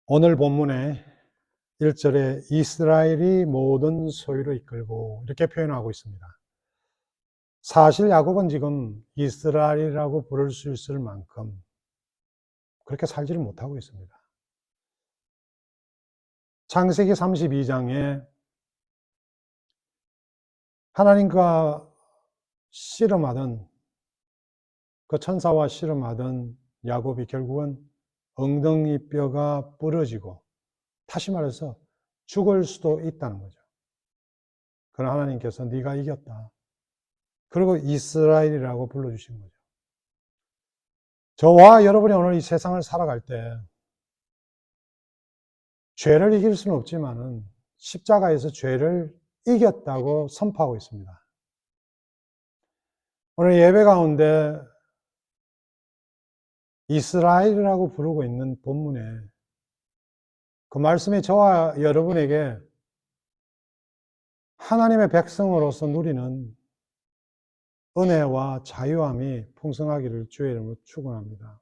오늘 본문의 1절에 이스라엘이 모든 소유를 이끌고 이렇게 표현하고 있습니다. 사실 야곱은 지금 이스라엘이라고 부를 수 있을 만큼 그렇게 살지를 못하고 있습니다. 창세기 32장에 하나님과 씨름하던 그 천사와 씨름하던 야곱이 결국은 엉덩이 뼈가 부러지고 다시 말해서 죽을 수도 있다는 거죠. 그러나 하나님께서 네가 이겼다. 그리고 이스라엘이라고 불러주신 거죠. 저와 여러분이 오늘 이 세상을 살아갈 때 죄를 이길 수는 없지만은 십자가에서 죄를 이겼다고 선포하고 있습니다. 오늘 예배 가운데 이스라엘이라고 부르고 있는 본문에 그 말씀이 저와 여러분에게 하나님의 백성으로서 누리는 은혜와 자유함이 풍성하기를 주의 이름으로 축원합니다.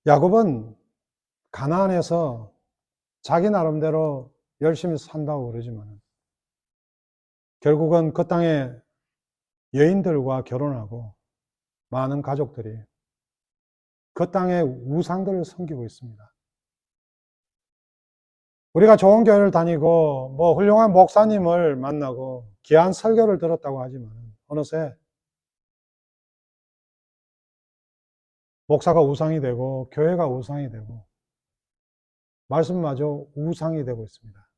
야곱은 가나안에서 자기 나름대로 열심히 산다고 그러지만 결국은 그 땅에 여인들과 결혼하고 많은 가족들이 그 땅의 우상들을 섬기고 있습니다. 우리가 좋은 교회를 다니고 훌륭한 목사님을 만나고 귀한 설교를 들었다고 하지만 어느새 목사가 우상이 되고 교회가 우상이 되고 말씀마저 우상이 되고 있습니다.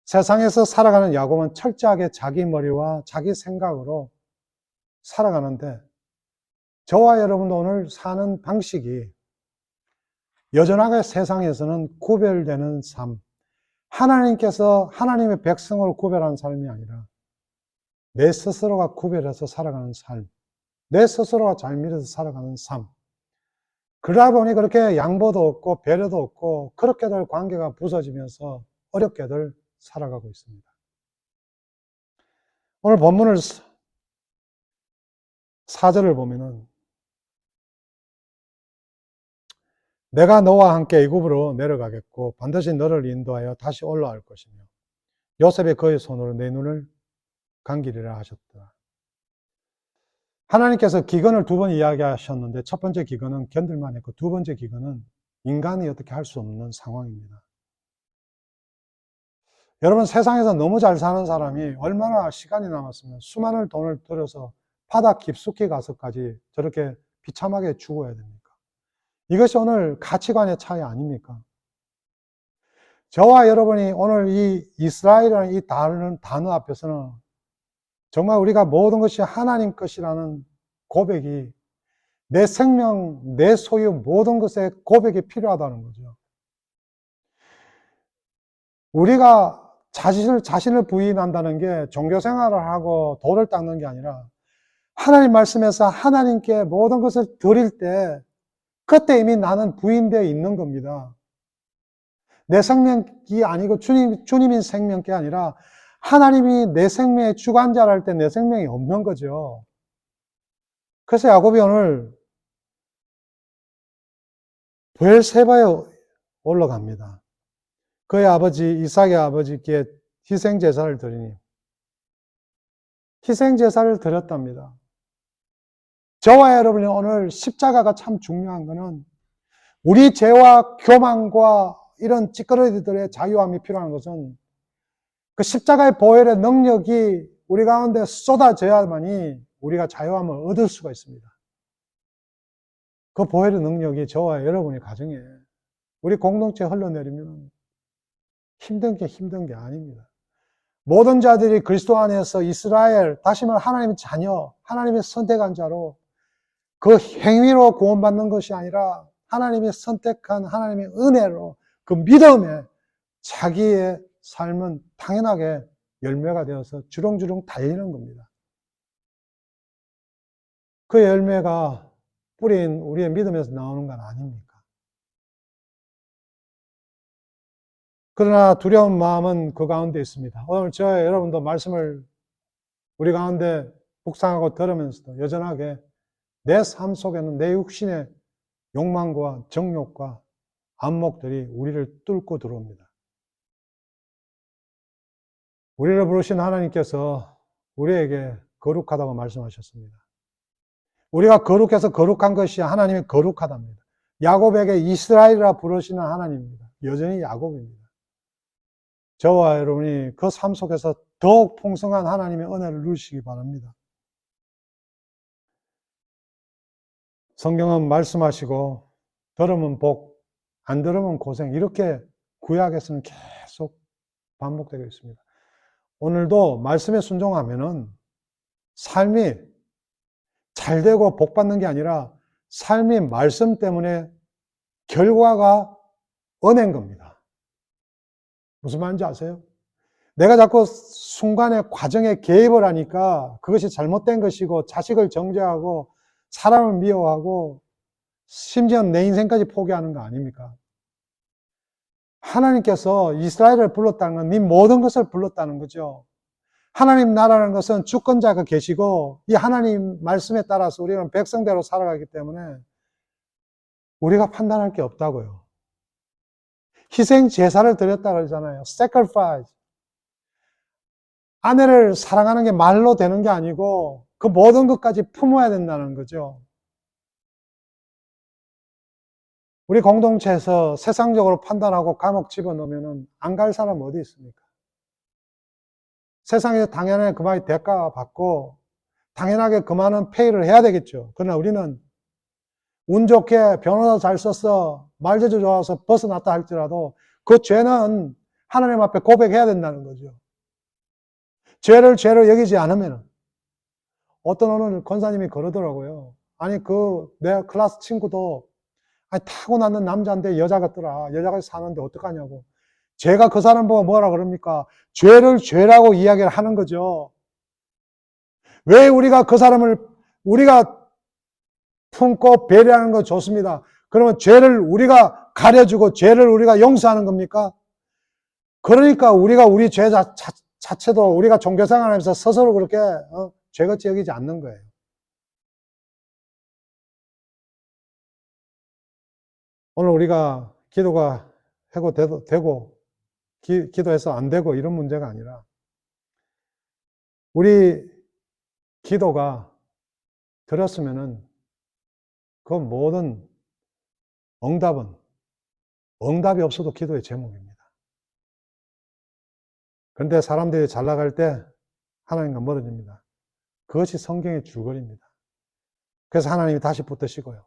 세상에서 살아가는 야곱은 철저하게 자기 머리와 자기 생각으로 살아가는데 저와 여러분도 오늘 사는 방식이 여전하게 세상에서는 구별되는 삶, 하나님께서 하나님의 백성으로 구별한 삶이 아니라 내 스스로가 구별해서 살아가는 삶, 내 스스로가 잘 믿어서 살아가는 삶. 그러다 보니 그렇게 양보도 없고 배려도 없고 그렇게들 관계가 부서지면서 어렵게들 살아가고 있습니다. 오늘 본문을 4절을 보면은 내가 너와 함께 애굽으로 내려가겠고 반드시 너를 인도하여 다시 올라올 것이며 요셉이 그의 손으로 내 눈을 감기리라 하셨다. 하나님께서 기근을 두 번 이야기하셨는데 첫 번째 기근은 견딜만 했고 두 번째 기근은 인간이 어떻게 할 수 없는 상황입니다. 여러분, 세상에서 너무 잘 사는 사람이 얼마나 시간이 남았으면 수많은 돈을 들여서 바다 깊숙이 가서까지 저렇게 비참하게 죽어야 됩니까? 이것이 오늘 가치관의 차이 아닙니까? 저와 여러분이 오늘 이 이스라엘이라는 이 단어 앞에서는 정말 우리가 모든 것이 하나님 것이라는 고백이 내 생명, 내 소유 모든 것에 고백이 필요하다는 거죠. 우리가 자신을 부인한다는 게 종교 생활을 하고 돌을 닦는 게 아니라 하나님 말씀에서 하나님께 모든 것을 드릴 때 그때 이미 나는 부인되어 있는 겁니다. 내 생명이 아니고 주님이 생명이 아니라 하나님이 내 생명의 주관자라 할 때 내 생명이 없는 거죠. 그래서 야곱이 오늘 브엘세바에 올라갑니다. 그의 아버지 이삭의 아버지께 희생제사를 드리니 희생제사를 드렸답니다. 저와 여러분이 오늘 십자가가 참 중요한 것은 우리 죄와 교만과 이런 찌꺼러지들의 자유함이 필요한 것은 그 십자가의 보혈의 능력이 우리 가운데 쏟아져야만이 우리가 자유함을 얻을 수가 있습니다. 그 보혈의 능력이 저와 여러분의 가정에 우리 공동체에 흘러내리면 힘든 게 아닙니다. 모든 자들이 그리스도 안에서 이스라엘, 다시 말해 하나님의 자녀, 하나님의 선택한 자로 그 행위로 구원받는 것이 아니라 하나님이 선택한 하나님의 은혜로 그 믿음에 자기의 삶은 당연하게 열매가 되어서 주렁주렁 달리는 겁니다. 그 열매가 뿌린 우리의 믿음에서 나오는 건 아닙니까? 그러나 두려운 마음은 그 가운데 있습니다. 오늘 여러분도 말씀을 우리 가운데 묵상하고 들으면서도 여전하게 내 삶 속에는 내 육신의 욕망과 정욕과 안목들이 우리를 뚫고 들어옵니다. 우리를 부르신 하나님께서 우리에게 거룩하다고 말씀하셨습니다. 우리가 거룩해서 거룩한 것이 하나님의 거룩하답니다. 야곱에게 이스라엘이라 부르시는 하나님입니다. 여전히 야곱입니다. 저와 여러분이 그 삶 속에서 더욱 풍성한 하나님의 은혜를 누리시기 바랍니다. 성경은 말씀하시고 들으면 복, 안 들으면 고생, 이렇게 구약에서는 계속 반복되고 있습니다. 오늘도 말씀에 순종하면은 삶이 잘 되고 복 받는 게 아니라 삶이 말씀 때문에 결과가 은혜인 겁니다. 무슨 말인지 아세요? 내가 자꾸 순간의 과정에 개입을 하니까 그것이 잘못된 것이고 자식을 정죄하고 사람을 미워하고 심지어 내 인생까지 포기하는 거 아닙니까? 하나님께서 이스라엘을 불렀다는 건 네 모든 것을 불렀다는 거죠. 하나님 나라는 것은 주권자가 계시고 이 하나님 말씀에 따라서 우리는 백성대로 살아가기 때문에 우리가 판단할 게 없다고요. 희생 제사를 드렸다 그러잖아요. sacrifice. 아내를 사랑하는 게 말로 되는 게 아니고 그 모든 것까지 품어야 된다는 거죠. 우리 공동체에서 세상적으로 판단하고 감옥 집어넣으면 안 갈 사람 어디 있습니까? 세상에서 당연히 그만의 대가 받고 당연하게 그만한 페이를 해야 되겠죠. 그러나 우리는 운 좋게 변호사 잘 써서 말재주 좋아서 벗어났다 할지라도 그 죄는 하나님 앞에 고백해야 된다는 거죠. 죄를 죄로 여기지 않으면 어떤 오늘 권사님이 그러더라고요. 아니 내 클래스 친구도 아니 타고났는 남자인데 여자 같더라. 여자가 사는데 어떡하냐고. 제가 그 사람 보고 뭐라 그럽니까? 죄를 죄라고 이야기를 하는 거죠. 왜 우리가 그 사람을 우리가 품고 배려하는 거 좋습니다. 그러면 죄를 우리가 가려주고 죄를 우리가 용서하는 겁니까? 그러니까 우리가 우리 죄 자체도 우리가 종교생활하면서 스스로 그렇게 죄같이 여기지 않는 거예요. 오늘 우리가 기도가 되고 기도해서 안 되고 이런 문제가 아니라 우리 기도가 들었으면은 그 모든 응답이 없어도 기도의 제목입니다. 그런데 사람들이 잘 나갈 때 하나님과 멀어집니다. 그것이 성경의 줄거리입니다. 그래서 하나님이 다시 붙드시고요.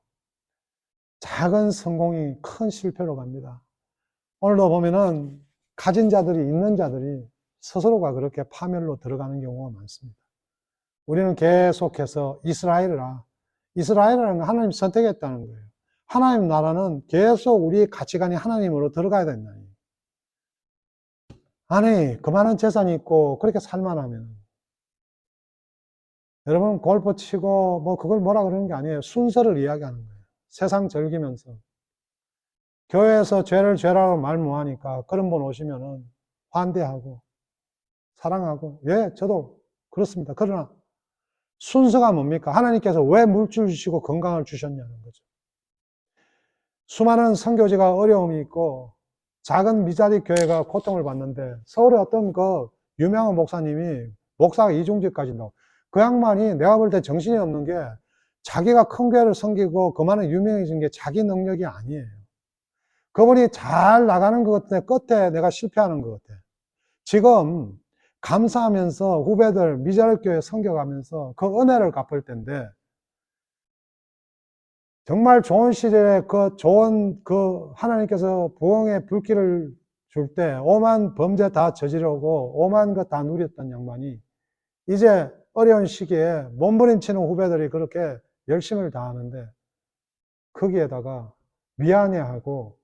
작은 성공이 큰 실패로 갑니다. 오늘도 보면은 가진 자들이 있는 자들이 스스로가 그렇게 파멸로 들어가는 경우가 많습니다. 우리는 계속해서 이스라엘이라는 건 하나님 선택했다는 거예요. 하나님 나라는 계속 우리 가치관이 하나님으로 들어가야 된다니. 아니, 그 많은 재산이 있고 그렇게 살만하면 여러분 골프 치고 뭐 그걸 뭐라 그러는 게 아니에요. 순서를 이야기하는 거예요. 세상 즐기면서 교회에서 죄를 죄라고 말 못하니까 그런 분 오시면은 환대하고 사랑하고 예, 저도 그렇습니다. 그러나 순서가 뭡니까? 하나님께서 왜 물질 주시고 건강을 주셨냐는 거죠. 수많은 선교지가 어려움이 있고 작은 미자리 교회가 고통을 받는데 서울에 어떤 그 유명한 목사님이 목사가 이중직까지 나오고 그 양반이 내가 볼 때 정신이 없는 게 자기가 큰 교회를 섬기고 그만한 유명해진 게 자기 능력이 아니에요. 그분이 잘 나가는 것 같아. 끝에 내가 실패하는 것 같아. 지금 감사하면서 후배들 미자리 교회 섬겨가면서 그 은혜를 갚을 텐데 정말 좋은 시절에 좋은 하나님께서 부흥의 불길을 줄 때 오만 범죄 다 저지르고 오만 것 다 누렸던 양반이 이제 어려운 시기에 몸부림치는 후배들이 그렇게 열심을 다하는데 거기에다가 미안해하고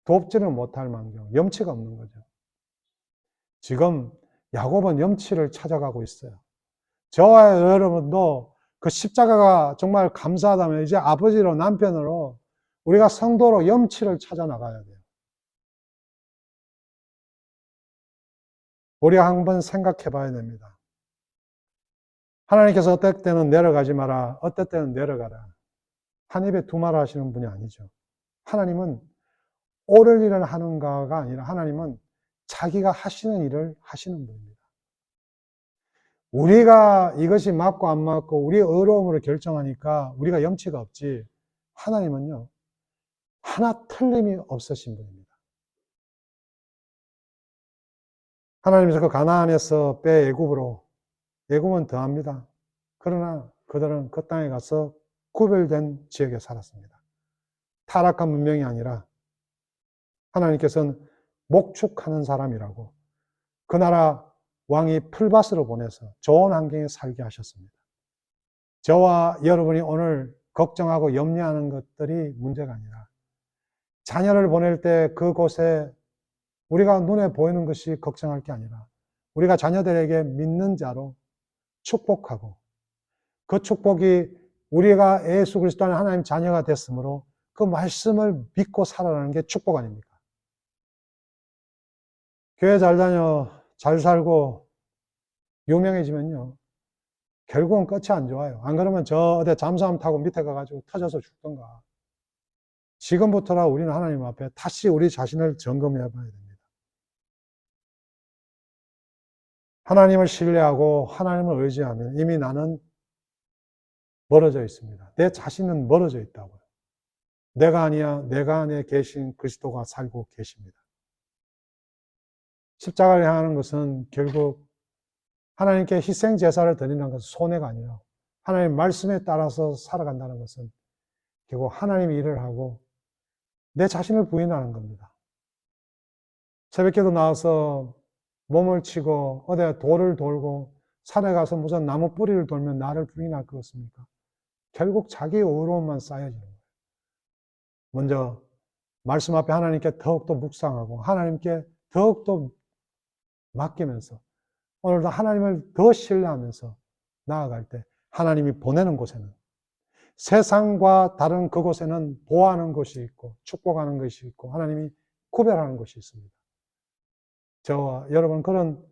돕지를 못할 망정, 염치가 없는 거죠. 지금 야곱은 염치를 찾아가고 있어요. 저와 여러분도 그 십자가가 정말 감사하다면 이제 아버지로 남편으로 우리가 성도로 염치를 찾아 나가야 돼요. 우리가 한번 생각해 봐야 됩니다. 하나님께서 어떨 때는 내려가지 마라, 어떨 때는 내려가라. 한 입에 두 말 하시는 분이 아니죠. 하나님은 옳은 일을 하는가가 아니라 하나님은 자기가 하시는 일을 하시는 분입니다. 우리가 이것이 맞고 안 맞고 우리의 의로움으로 결정하니까 우리가 염치가 없지, 하나님은요 하나 틀림이 없으신 분입니다. 하나님께서 그 가나안에서 빼 애굽으로, 애굽은 더합니다. 그러나 그들은 그 땅에 가서 구별된 지역에 살았습니다. 타락한 문명이 아니라 하나님께서는 목축하는 사람이라고 그 나라 왕이 풀밭으로 보내서 좋은 환경에 살게 하셨습니다. 저와 여러분이 오늘 걱정하고 염려하는 것들이 문제가 아니라 자녀를 보낼 때 그곳에 우리가 눈에 보이는 것이 걱정할 게 아니라 우리가 자녀들에게 믿는 자로 축복하고 그 축복이 우리가 예수 그리스도 안에 하나님 자녀가 됐으므로 그 말씀을 믿고 살아가는 게 축복 아닙니까? 교회 잘 다녀, 잘 살고 유명해지면요 결국은 끝이 안 좋아요. 안 그러면 저 어디 잠수함 타고 밑에 가가지고 터져서 죽던가. 지금부터라 우리는 하나님 앞에 다시 우리 자신을 점검해 봐야 됩니다. 하나님을 신뢰하고 하나님을 의지하면 이미 나는 멀어져 있습니다. 내 자신은 멀어져 있다고요. 내가 아니야, 내가 안에 계신 그리스도가 살고 계십니다. 십자가를 향하는 것은 결국 하나님께 희생 제사를 드리는 것은 손해가 아니라 하나님 말씀에 따라서 살아간다는 것은 결국 하나님이 일을 하고 내 자신을 부인하는 겁니다. 새벽기도 나와서 몸을 치고 어디 돌을 돌고 산에 가서 무슨 나무 뿌리를 돌면 나를 부인할 것 같습니까? 결국 자기의 의로움만 쌓여지는 거예요. 먼저 말씀 앞에 하나님께 더욱더 묵상하고 하나님께 더욱더 맡기면서 오늘도 하나님을 더 신뢰하면서 나아갈 때 하나님이 보내는 곳에는 세상과 다른 그곳에는 보호하는 것이 있고 축복하는 것이 있고 하나님이 구별하는 것이 있습니다. 저와 여러분 그런